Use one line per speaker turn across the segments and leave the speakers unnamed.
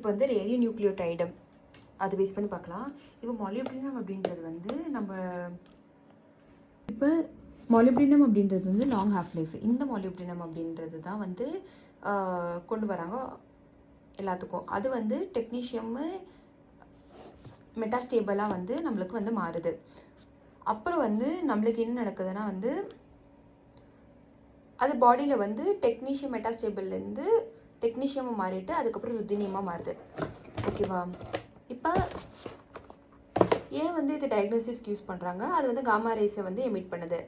இப்போ வந்து radio nucleotide அது பேஸ் பண்ணி பார்க்கலாம். இப்போ மாலிப்டினம் அப்படின்றது வந்து இப்போ மாலிப்டினம் அப்படின்றது வந்து லாங் ஹாஃப் லைஃப். இந்த மாலிப்டினம் அப்படின்றது தான் வந்து கொண்டு வராங்க எல்லாத்துக்கும். அது வந்து டெக்னீஷியமு மெட்டாஸ்டேபிளாக வந்து நம்மளுக்கு வந்து மாறுது. அப்புறம் வந்து நம்மளுக்கு என்ன நடக்குதுன்னா வந்து அது பாடியில் வந்து டெக்னீஷியம் மெட்டாஸ்டேபிள்லேருந்து டெக்னீஷியமாக மாறிட்டு அதுக்கப்புறம் ருத்தினியமாக மாறுது. ஓகேவா? இப்போ ஏன் வந்து இது டயக்னோசிஸ்க்கு யூஸ் பண்ணுறாங்க? அது வந்து காமா ரேஸை வந்து எமிட் பண்ணுது.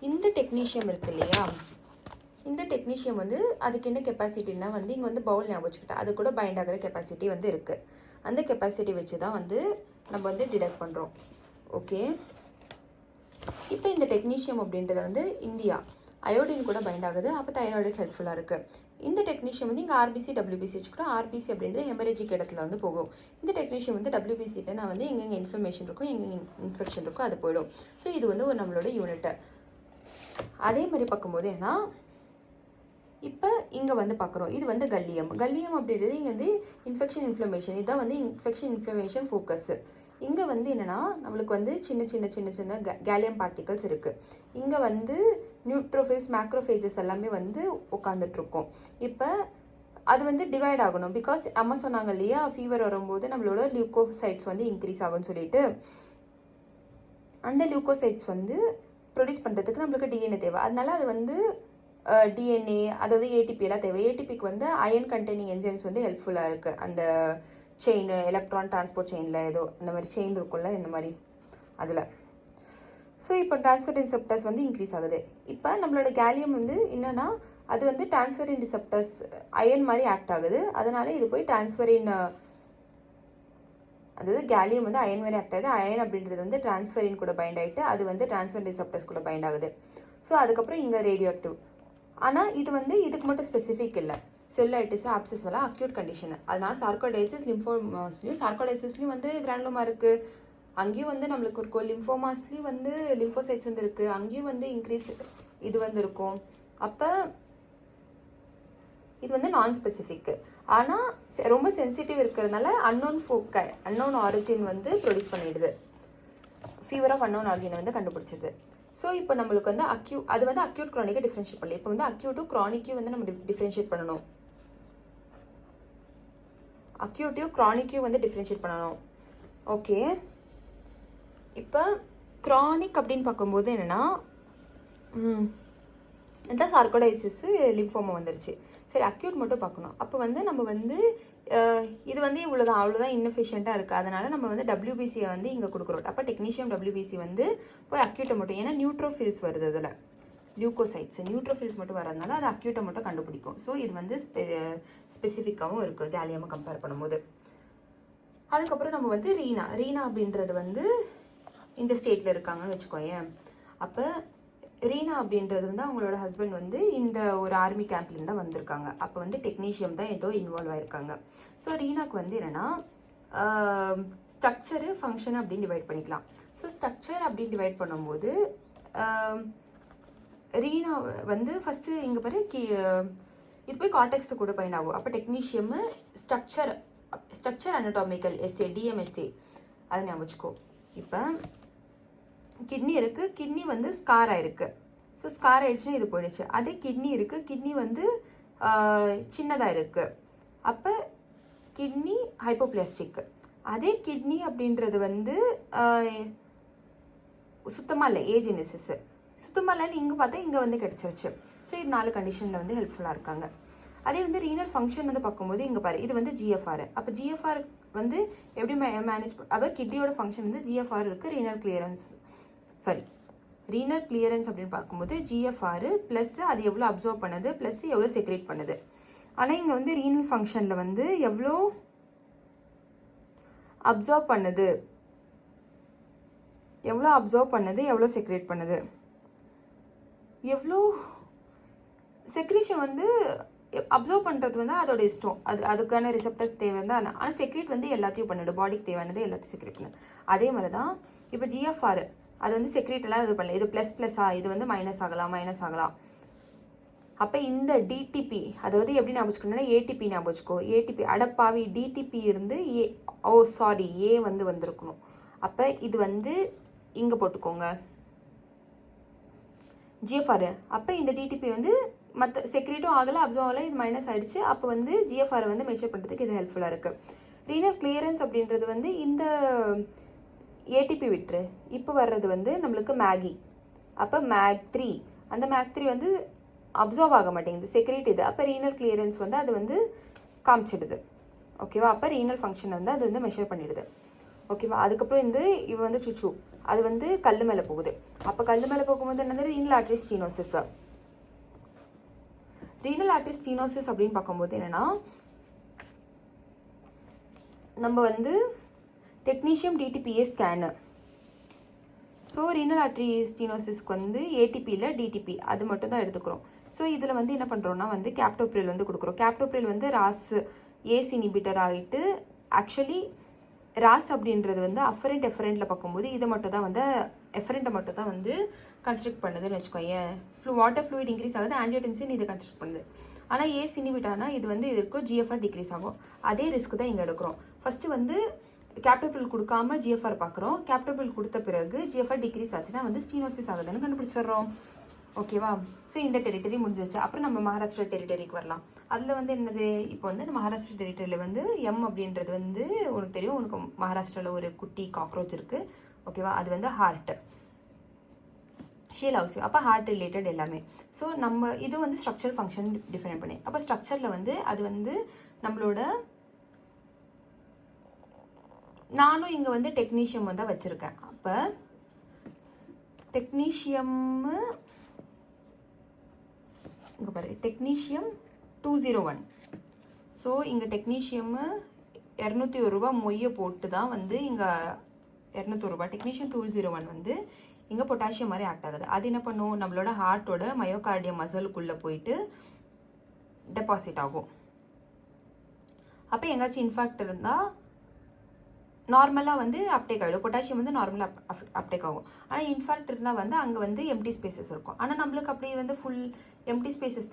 இந்த டெக்னீஷியம் இருக்கு இல்லையா, இந்த டெக்னீஷியம் வந்து அதுக்கு என்ன கெப்பாசிட்டின்னா வந்து இங்கே வந்து பவுல் ஞாபகம் வச்சுக்கிட்டேன், அது கூட பைண்ட் ஆகிற கெப்பாசிட்டி வந்து இருக்குது. அந்த கெப்பாசிட்டி வச்சு தான் வந்து நம்ம வந்து டிடெக்ட் பண்ணுறோம். ஓகே, இப்போ இந்த டெக்னீஷியம் அப்படின்றது வந்து இந்தியா அயோடின் கூட பைண்ட் ஆகுது. அப்போ தைராய்டுக்கு ஹெல்ப்ஃபுல்லாக இருக்குது. இந்த டெக்னீஷியம் வந்து இங்கே ஆர்பிசி டபிள்யூபிசி வச்சுக்கிறோம். ஆர்பிசி அப்படின்றது ஹெமரேஜிக் இடத்துல வந்து போகும். இந்த டெக்னீஷியம் வந்து டபிள்யூபிசிட்டனா வந்து எங்கெங்கே இன்ஃப்ளமேஷன் இருக்கும், எங்கெங்கே இன்ஃபெக்ஷன் இருக்கும் அது போயிடும். ஸோ இது வந்து ஒரு நம்மளோட யூனிட்டு. அதே மாதிரி பார்க்கும்போது என்ன, இப்போ இங்கே வந்து பார்க்குறோம், இது வந்து கல்லியம். கல்லியம் அப்படின்றது இங்கே வந்து இன்ஃபெக்ஷன் இன்ஃப்ளமேஷன், இதுதான் வந்து இன்ஃபெக்ஷன் இன்ஃப்ளமேஷன் ஃபோக்கஸ். இங்கே வந்து என்னென்னா நம்மளுக்கு வந்து சின்ன சின்ன சின்ன சின்ன கேலியம் பார்ட்டிகல்ஸ் இருக்குது. இங்கே வந்து நியூட்ரோஃபில்ஸ் மேக்ரோஃபேஜஸ் எல்லாமே வந்து உட்காந்துட்ருக்கோம். இப்போ அது வந்து டிவைட் ஆகணும். பிகாஸ் அம்மா சொன்னாங்க இல்லையா, ஃபீவர் வரும்போது நம்மளோட லியூக்கோசைட்ஸ் வந்து இன்க்ரீஸ் ஆகும்னு சொல்லிட்டு, அந்த லியூக்கோசைட்ஸ் வந்து ப்ரொடியூஸ் பண்ணுறதுக்கு நம்மளுக்கு டிஎன்ஏ தேவை. அதனால அது வந்து டிஎன்ஏ அதாவது ஏடிபி எல்லாம் தேவை. ஏடிபிக்கு வந்து அயன் கண்டெய்னிங் என்சைம்ஸ் வந்து ஹெல்ப்ஃபுல்லாக இருக்குது. அந்த செயின் எலக்ட்ரான் டிரான்ஸ்போர்ட் செயினில் ஏதோ இந்த மாதிரி செயின் இருக்கும்ல, இந்த மாதிரி அதில். ஸோ இப்போ டிரான்ஸ்ஃபரின் ரிசெப்டர்ஸ் வந்து இன்க்ரீஸ் ஆகுது. இப்போ நம்மளோட கேலியம் வந்து என்னென்னா அது வந்து டிரான்ஸ்ஃபரின் ரிசெப்டர்ஸ் அயன் மாதிரி ஆக்ட் ஆகுது. அதனால இது போய் டிரான்ஸ்ஃபரின், அதாவது கேலியம் வந்து அயன் மாதிரி ஆக்ட் ஆகுது. அயன் அப்படின்றது வந்து டிரான்ஸ்ஃபரின் கூட பைண்ட் ஆகிட்டு அது வந்து டிரான்ஸ்ஃபரின் ரிசெப்டர்ஸ் கூட பைண்ட் ஆகுது. ஸோ அதுக்கப்புறம் இங்கே ரேடியோ ஆக்டிவ். ஆனால் இது வந்து இதுக்கு மட்டும் ஸ்பெசிஃபிக் இல்லை. செல்லுலைட்டிஸ் ஆப்சஸ் எல்லாம் அக்யூட் கண்டிஷன். அதனால் சார்கோடைசிஸ் லிம்போமாஸ்லையும், சார்கோடைசிஸ்லையும் வந்து கிரானுலோமா இருக்குது, அங்கேயும் வந்து நம்மளுக்கு இருக்கும். லிம்போமாஸ்லையும் வந்து லிம்போசைட்ஸ் வந்து இருக்குது, அங்கேயும் வந்து இன்க்ரீஸ் இது வந்து இருக்கும். அப்போ இது வந்து நான் ஸ்பெசிஃபிக். ஆனால் ரொம்ப சென்சிட்டிவ் இருக்கிறதுனால அன்னோன் ஆரிஜின் வந்து ப்ரொடியூஸ் பண்ணிடுது. ஃபீவர் ஆஃப் அன்னோன் ஆரிஜினை வந்து கண்டுபிடிச்சது. ஸோ இப்போ நம்மளுக்கு வந்து அது வந்து அக்யூட் க்ரானிக்கை டிஃப்ரென்ஷியேட் பண்ணல. இப்போ வந்து அக்யூட்டும் க்ரானிக்கையும் வந்து நம்ம டிஃப்ரென்ஷியேட் பண்ணணும். அக்யூட்டையும் க்ரானிக்கையும் வந்து டிஃப்ரென்ஷியேட் பண்ணணும். ஓகே, இப்போ க்ரானிக் அப்படின்னு பார்க்கும்போது என்னென்னா இந்த சார்கோடைசிஸ் லிம்போமா வந்துருச்சு. சரி, அக்யூட் மட்டும் பார்க்கணும். அப்போ வந்து நம்ம வந்து இது வந்து இவ்வளோதான், அவ்வளோதான் இன்எஃபிஷியண்ட்டாக இருக்குது. அதனால் நம்ம வந்து டபிள்யூபிசியை வந்து இங்கே கொடுக்குறோம். அப்போ டெக்னீஷியம் டபிள்யூபிசி வந்து போய் அக்யூட்டை மட்டும், ஏன்னா நியூட்ரோஃபில்ஸ் வருது அதில், லியூக்கோசைட்ஸ் நியூட்ரோஃபில்ஸ் மட்டும் வரதுனால அது அக்யூட்டை மட்டும் கண்டுபிடிக்கும். ஸோ இது வந்து ஸ்பெசிஃபிக்காகவும் இருக்குது கேலியமாக கம்பேர் பண்ணும்போது. அதுக்கப்புறம் நம்ம வந்து ரீனா அப்படின்றது வந்து இந்த ஸ்டேட்டில் இருக்காங்கன்னு வச்சுக்கோயேன். அப்போ ரீனா அப்படின்றது வந்து அவங்களோட ஹஸ்பண்ட் வந்து இந்த ஒரு ஆர்மி கேம்ப்லேருந்து தான் வந்திருக்காங்க. அப்போ வந்து டெக்னீஷியம் தான் ஏதோ இன்வால்வ் ஆகிருக்காங்க. ஸோ ரீனாக்கு வந்து என்னென்னா ஸ்ட்ரக்சரு ஃபங்க்ஷன் அப்படின்னு டிவைட் பண்ணிக்கலாம். ஸோ ஸ்ட்ரக்சர் அப்படின்னு டிவைட் பண்ணும்போது ரீனா வந்து ஃபஸ்ட்டு இங்கே பாரு இது போய் கார்டெக்ஸு கூட பைன் ஆகும். அப்போ டெக்னீஷியமு ஸ்ட்ரக்சர் அனடாமிக்கல் எஸ்ஏ டிஎம்எஸ்ஏ அதை ஞாபகம் வச்சுக்கோ. இப்போ கிட்னி இருக்குது, கிட்னி வந்து ஸ்கார் ஆகிருக்கு. ஸோ ஸ்கார் ஆகிடுச்சுன்னா இது போயிடுச்சு. அதே கிட்னி இருக்குது, கிட்னி வந்து சின்னதாக இருக்குது. அப்போ கிட்னி ஹைப்போபிளாஸ்டிக். அதே கிட்னி அப்படின்றது வந்து சுத்தமாக இல்லை, ஏஜெனிசிஸ் சுத்தமாக இல்லைன்னு இங்கே பார்த்தா இங்கே வந்து கிடச்சிருச்சு. ஸோ இது 4 கண்டிஷனில் வந்து ஹெல்ப்ஃபுல்லாக இருக்காங்க. அதே வந்து ரீனல் ஃபங்க்ஷன் வந்து பார்க்கும்போது இங்கே பாரு, இது வந்து ஜிஎஃப்ஆர். அப்போ ஜிஎஃப்ஆர் வந்து எப்படி மேனேஜ் அப்போ கிட்னியோட ஃபங்க்ஷன் வந்து ஜிஎஃப்ஆர் இருக்குது, ரீனல் கிளியரன்ஸ் அப்படின்னு பார்க்கும்போது ஜிஎஃப்ஆர் ப்ளஸ் அது எவ்வளோ அப்சர்வ் பண்ணுது ப்ளஸ் எவ்வளோ செக்ரேட் பண்ணுது. ஆனால் இங்கே வந்து ரீனல் ஃபங்க்ஷனில் வந்து எவ்வளோ அப்சர்வ் பண்ணுது, எவ்வளோ செக்ரேட் பண்ணுது, எவ்வளோ செக்ரேஷன் வந்து அப்சர்வ் பண்ணுறது வந்து அதோட இஷ்டம், அதுக்கான ரிசெப்டர்ஸ் தேவை தான். ஆனால் செக்ரேட் வந்து எல்லாத்தையும் பண்ணிவிடும், பாடிக்கு தேவையானது எல்லாத்தையும் செக்ரேட் பண்ணுது. அதே மாதிரி தான் இப்போ ஜிஎஃப்ஆர் அது வந்து செக்ரேட் எல்லாம் இது பண்ணல, இது ப்ளஸ்ஸா, இது வந்து மைனஸ் ஆகலாம். அப்போ இந்த டிடிபி அதாவது எப்படி ஞாபகம் வச்சுக்கணும்னா ஏடிபி ஞாபகம் வச்சுக்கோ. ஏடிபி அடப்பாவி டிடிபி இருந்து ஏ வந்து வந்திருக்கணும். அப்போ இது வந்து இங்கே போட்டுக்கோங்க GFR. அப்போ இந்த டிடிபி வந்து மற்ற செக்ரேட்டும் ஆகலை அப்சர்வ் ஆகலை, இது மைனஸ் ஆகிடுச்சு. அப்போ வந்து GFR வந்து மெஷர் பண்ணுறதுக்கு இது ஹெல்ப்ஃபுல்லாக இருக்குது. ரீனல் கிளியரன்ஸ் அப்படின்றது வந்து இந்த ஏடிபி விட்டுரு. இப்போ வர்றது வந்து நம்மளுக்கு மேகி. அப்போ MAG3 அந்த MAG3 வந்து அப்சர்வ் ஆக மாட்டேங்குது, செக்ரேட் இது. அப்போ ரீனல் கிளியரன்ஸ் வந்து அது வந்து காமிச்சிடுது. ஓகேவா? அப்போ ரீனல் ஃபங்க்ஷன் வந்து அது வந்து மெஷர் பண்ணிடுது. ஓகேவா? அதுக்கப்புறம் இவ வந்து சுச்சு அது வந்து கல் மேலே போகுது. அப்போ கல் மேலே போகும்போது என்னது renal artery stenosis. Renal artery stenosis அப்படின்னு பார்க்கும்போது என்னன்னா நம்ம வந்து technetium DTPA scan. So renal artery ஸ்டீனோசிஸ்க்கு வந்து ஏடிபியில் டிடிபி அது மட்டும் தான் எடுத்துக்கிறோம். ஸோ இதில் வந்து என்ன பண்ணுறோன்னா வந்து கேப்டோப்ரில் வந்து கொடுக்குறோம். கேப்டோப்ரில் வந்து ராஸ் ஏஸ் இனிபிட்டர் ஆகிட்டு ஆக்சுவலி ராஸ் அப்படின்றது வந்து அஃபரண்ட் எஃபரண்ட்டில் பார்க்கும்போது இதை மட்டும் தான் வந்து எஃபரண்ட்டை மட்டும் தான் வந்து கன்ஸ்ட்ரக்ட் பண்ணுதுன்னு வச்சுக்கோங்க. வாட்டர் ஃப்ளூயிட் இன்க்ரீஸ் ஆகுது, ஆன்ஜியோடென்சின் இதை கன்ஸ்ட்ரக்ட் பண்ணுது. ஆனால் ஏஸ் இனிபிட்டானா இது வந்து இதற்கு GFR டிக்ரீஸ் ஆகும். அதே ரிஸ்க் தான் இங்கே எடுக்கிறோம். ஃபஸ்ட்டு வந்து கேப்டோபிள் கொடுக்காம GFR பார்க்குறோம். கேப்டோபிள் கொடுத்த பிறகு GFR டிக்ரீஸ் ஆச்சுன்னா வந்து ஸ்டீனோசிஸ் ஆகுதுன்னு கண்டுபிடிச்சிடுறோம். ஓகேவா? ஸோ இந்த டெரிட்டரி முடிஞ்சிச்சு. அப்புறம் நம்ம மகாராஷ்டிரா டெரிட்டரிக்கு வரலாம். அதில் வந்து என்னது, இப்போ வந்து மகாராஷ்டிரா டெரிட்டரியில் வந்து அப்படின்றது வந்து உனக்கு தெரியும், உனக்கு மகாராஷ்டிராவில் ஒரு குட்டி காக்ரோச் இருக்குது. ஓகேவா? அது வந்து ஹார்ட் ஷீல் ஹவுஸ். அப்போ ஹார்ட் ரிலேட்டட் எல்லாமே. ஸோ நம்ம இது வந்து ஸ்ட்ரக்சரல் ஃபங்க்ஷன் டிஃபைன் பண்ணி அப்போ ஸ்ட்ரக்சரில் வந்து அது வந்து நம்மளோட நானும் இங்கே வந்து டெக்னீஷியம் வந்து வச்சுருக்கேன். அப்போ டெக்னீஷியம்மு இங்கே பாரு டெக்னீஷியம் 201. ஸோ இங்கே டெக்னீஷியம்மு 201 ரூபா மொய்யை போட்டு தான் வந்து இங்கே 201 ரூபா. டெக்னீஷியம் 201 வந்து இங்கே பொட்டாசியம் மாதிரி ஆக்ட் ஆகுது. அது என்ன பண்ணும், நம்மளோட ஹார்ட்டோட மயோகார்டியம் மசலுக்குள்ளே போயிட்டு டெபாசிட் ஆகும். அப்போ எங்காச்சும் இன்ஃபாக்ட் இருந்தால் நார்மலாக வந்து அப்டேக் ஆகிடும். பொட்டாசியம் வந்து நார்மலாக அப்டேக் ஆகும். ஆனால் இன்ஃபாக்ட் இருந்தால் வந்து அங்கே வந்து எம்டி ஸ்பேசஸ் இருக்கும். ஆனால் நம்மளுக்கு அப்படி வந்து ஃபுல் எம்டி ஸ்பேசஸ்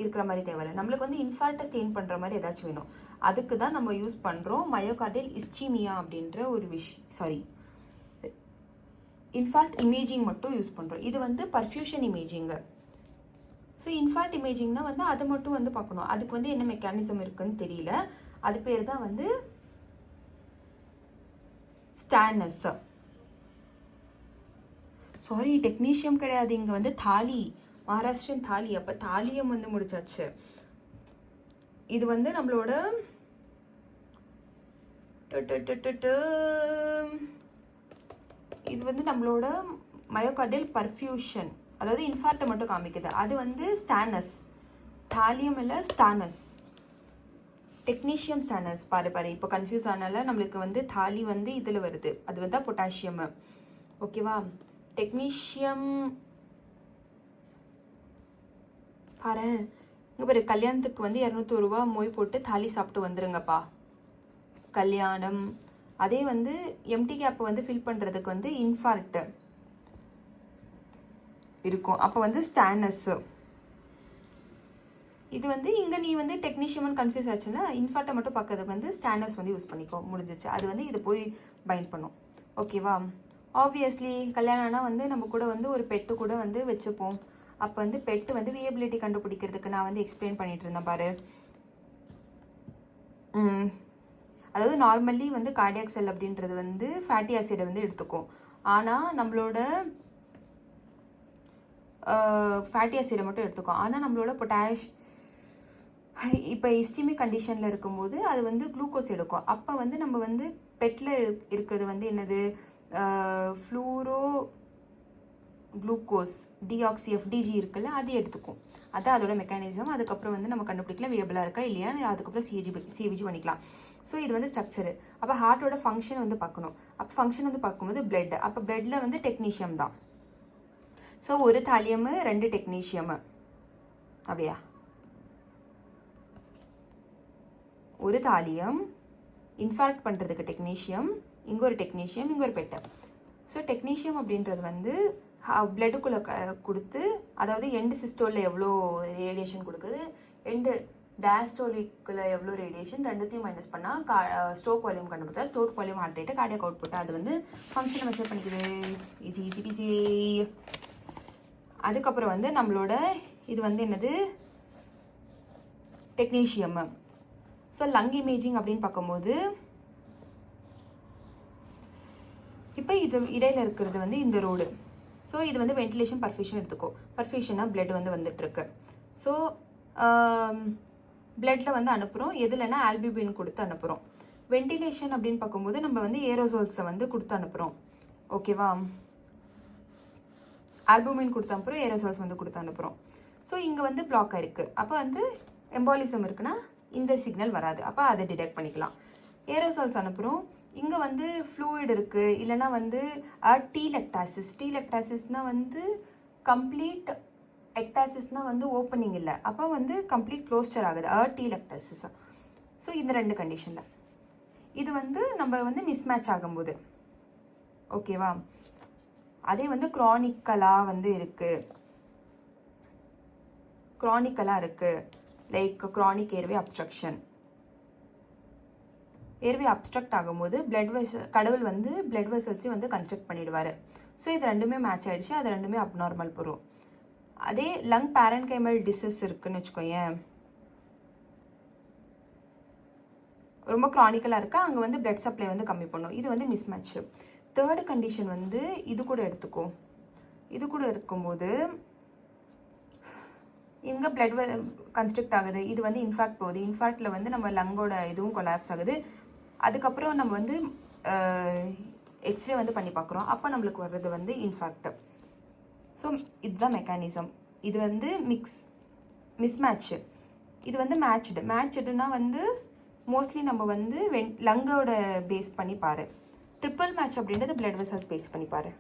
இருக்கிற மாதிரி தேவையில்லை. நம்மளுக்கு வந்து இன்ஃபாக்டை ஸ்டெயின் பண்ணுற மாதிரி ஏதாச்சும் வேணும். அதுக்கு தான் நம்ம யூஸ் பண்ணுறோம் மயோகார்டியல் இஸ்சீமியா அப்படின்ற ஒரு இன்ஃபாக்ட் இமேஜிங் மட்டும் யூஸ் பண்ணுறோம். இது வந்து பர்ஃபியூஷன் இமேஜிங்கு. ஸோ இன்ஃபாக்ட் இமேஜிங்னா வந்து அதை மட்டும் வந்து பார்க்கணும். அதுக்கு வந்து என்ன மெக்கானிசம் இருக்குன்னு தெரியல. அது பேர் தான் வந்து ஸ்டானஸ். சாரி டெக்னீஷியம் கிடையாது, இங்கே வந்து தாலி, மகாராஷ்டிரன் தாலி. அப்போ தாலியம் வந்து முடிச்சாச்சு. இது வந்து நம்மளோட இது வந்து நம்மளோட மயோகார்டியல் பர்ஃபியூஷன், அதாவது இன்ஃபாக்டை மட்டும் காமிக்குது. அது வந்து ஸ்டானஸ். தாலியம் இல்லை ஸ்டானஸ். Technetium stannous. பாரு இப்போ கன்ஃபியூஸ் ஆனால நம்மளுக்கு வந்து தாலி வந்து இதில் வருது, அது வந்து பொட்டாசியம். ஓகேவா? டெக்னீஷியம் பாரு இங்கே பாரு, கல்யாணத்துக்கு வந்து 201 ரூபா மொய் போட்டு தாலி சாப்பிட்டு வந்துருங்கப்பா, கல்யாணம். அதே வந்து எம்டி கேப் வந்து ஃபில் பண்ணுறதுக்கு வந்து இன்ஃபார்க்ட் இருக்கும். அப்போ வந்து ஸ்டானஸ். இது வந்து இங்கே நீ வந்து டெக்னீஷியன் கன்ஃபியூஸ் ஆச்சுன்னா இன்ஃபார்ட்டை மட்டும் பார்க்கறதுக்கு வந்து ஸ்டாண்டர்ஸ் வந்து யூஸ் பண்ணிக்கோ, முடிஞ்சிச்சு. அது வந்து இது போய் பைண்ட் பண்ணும். ஓகேவா? ஆப்வியஸ்லி கல்யாணம்னா வந்து நம்ம கூட வந்து ஒரு பெட்டு கூட வந்து வச்சுப்போம். அப்போ வந்து பெட்டு வந்து வியபிலிட்டி கண்டுபிடிக்கிறதுக்கு நான் வந்து எக்ஸ்பிளைன் பண்ணிட்டு இருந்தேன் பாரு. அதாவது நார்மலி வந்து கார்டியாக் செல் அப்படின்றது வந்து ஃபேட்டி ஆசிடை வந்து எடுத்துக்கும். ஆனால் நம்மளோட ஃபேட்டி ஆசிடை மட்டும் எடுத்துக்கும். ஆனால் நம்மளோட இப்போ இஸ்டிமிக் கண்டிஷனில் இருக்கும்போது அது வந்து குளுக்கோஸ் எடுக்கும். அப்போ வந்து நம்ம வந்து பெட்டில் இருக்கிறது வந்து என்னது, ஃப்ளூரோ குளுக்கோஸ் டிஆக்சி FDG இருக்குல்ல, அது எடுத்துக்கும். அதுதான் அதோட மெக்கானிசம். அதுக்கப்புறம் வந்து நம்ம கண்டுபிடிக்கலாம் வியபிளாக இருக்கா இல்லையா, அதுக்கப்புறம் சிவிஜி பண்ணிக்கலாம். ஸோ இது வந்து ஸ்ட்ரக்சரு. அப்போ ஹார்ட்டோட ஃபங்க்ஷன் வந்து பார்க்கணும். அப்போ ஃபங்க்ஷன் வந்து பார்க்கும்போது பிளட். அப்போ பிளட்டில் வந்து டெக்னீஷியம் தான். ஸோ ஒரு தாலியம் 2 டெக்னீஷியம். அப்படியா? ஒரு தாலியம் இன்ஃபாக்ட் பண்ணுறதுக்கு டெக்னீஷியம், இங்கே ஒரு டெக்னீஷியம், இங்கே ஒரு பெட்டை. ஸோ டெக்னீஷியம் அப்படின்றது வந்து பிளட்டுக்குள்ளே கொடுத்து, அதாவது எண்டு சிஸ்டோலில் எவ்வளோ ரேடியேஷன் கொடுக்குது, எண்டு டயஸ்டோலிக்கில் எவ்வளோ ரேடியேஷன், ரெண்டுத்தையும் மைனஸ் பண்ணால் ஸ்ட்ரோக் வால்யூம் கண்டுபிடிச்சா, stroke volume heart rate cardiac output அது வந்து ஃபங்க்ஷனை மெஷர் பண்ணிக்குது. Easy easy PC. அதுக்கப்புறம் வந்து நம்மளோட இது வந்து என்னது, டெக்னீஷியம். ஸோ லங் இமேஜிங் அப்படின்னு பார்க்கும்போது இப்போ இது இடையில இருக்கிறது வந்து இந்த ரோடு. ஸோ இது வந்து வென்டிலேஷன் பர்ஃபியூஷன் எடுத்துக்கோ. பர்ஃபியூஷனாக பிளட் வந்து வந்துட்டுருக்கு. ஸோ பிளட்டில் வந்து அனுப்புகிறோம், எதுலன்னா ஆல்பியூமின் கொடுத்து அனுப்புகிறோம். வென்டிலேஷன் அப்படின்னு பார்க்கும்போது நம்ம வந்து ஏரோசோல்ஸில் வந்து கொடுத்து அனுப்புகிறோம். ஓகேவா, ஆல்புமின் கொடுத்து அனுப்புகிறோம், ஏரோசோல்ஸ் வந்து கொடுத்து அனுப்புகிறோம். ஸோ இங்கே வந்து பிளாக் ஆயிருக்கு. அப்போ வந்து எம்பாலிசம் இருக்குன்னா இந்த சிக்னல் வராது, அப்போ அதை டிடெக்ட் பண்ணிக்கலாம். ஏரோசால்ஸ் அனுப்புகிறோம், இங்கே வந்து ஃப்ளூயிட் இருக்குது, இல்லைனா வந்து டீலெக்டாசிஸ். டீலெக்டாசிஸ்னால் வந்து கம்ப்ளீட், எக்டாசிஸ்னால் வந்து ஓப்பனிங் இல்லை, அப்போ வந்து கம்ப்ளீட் க்ளோஸ்டர் ஆகுது, டீலெக்டாசிஸ். ஸோ இந்த ரெண்டு கண்டிஷனில் இது வந்து நம்ம வந்து மிஸ்மேட்ச் ஆகும்போது. ஓகேவா, அதே வந்து க்ரானிக்கலாக வந்து இருக்குது, க்ரானிக்கலாக இருக்குது, like chronic airway obstruction. Airway obstruct ஆகும்போது கடவுள் வந்து பிளட் வெசல்ஸையும் வந்து கன்ஸ்ட்ரக்ட் பண்ணிடுவார். ஸோ இது ரெண்டுமே மேட்ச் ஆகிடுச்சு, அது ரெண்டுமே அப்நார்மல் போகிறோம். அதே லங் பேரன்கைமல் டிசீஸ் இருக்குன்னு வச்சுக்கோயேன், ரொம்ப க்ரானிக்கலாக இருக்கா, அங்கே வந்து பிளட் சப்ளை வந்து கம்மி பண்ணும், இது வந்து மிஸ்மேட்ச். தேர்டு கண்டிஷன் வந்து இது கூட எடுத்துக்கோ. இது கூட இருக்கும்போது இங்கே பிளட் கன்ஸ்ட்ரக்ட் ஆகுது, இது வந்து இன்ஃபாக்ட் போகுது, இன்ஃபாக்டில் வந்து நம்ம லங்கோட இதுவும் கொலாப்ஸ் ஆகுது. அதுக்கப்புறம் நம்ம வந்து எக்ஸ்ரே வந்து பண்ணி பார்க்குறோம், அப்போ நம்மளுக்கு வர்றது வந்து இன்ஃபாக்ட். ஸோ இதுதான் மெக்கானிசம். இது வந்து மிஸ்மேட்ச்சு, இது வந்து மேட்ச்டுனா வந்து மோஸ்ட்லி நம்ம வந்து லங்கோட பேஸ் பண்ணி பாரு. ட்ரிப்பிள் மேட்ச் அப்படின்றது பிளட் வெசல்ஸ் பேஸ் பண்ணி பாரு.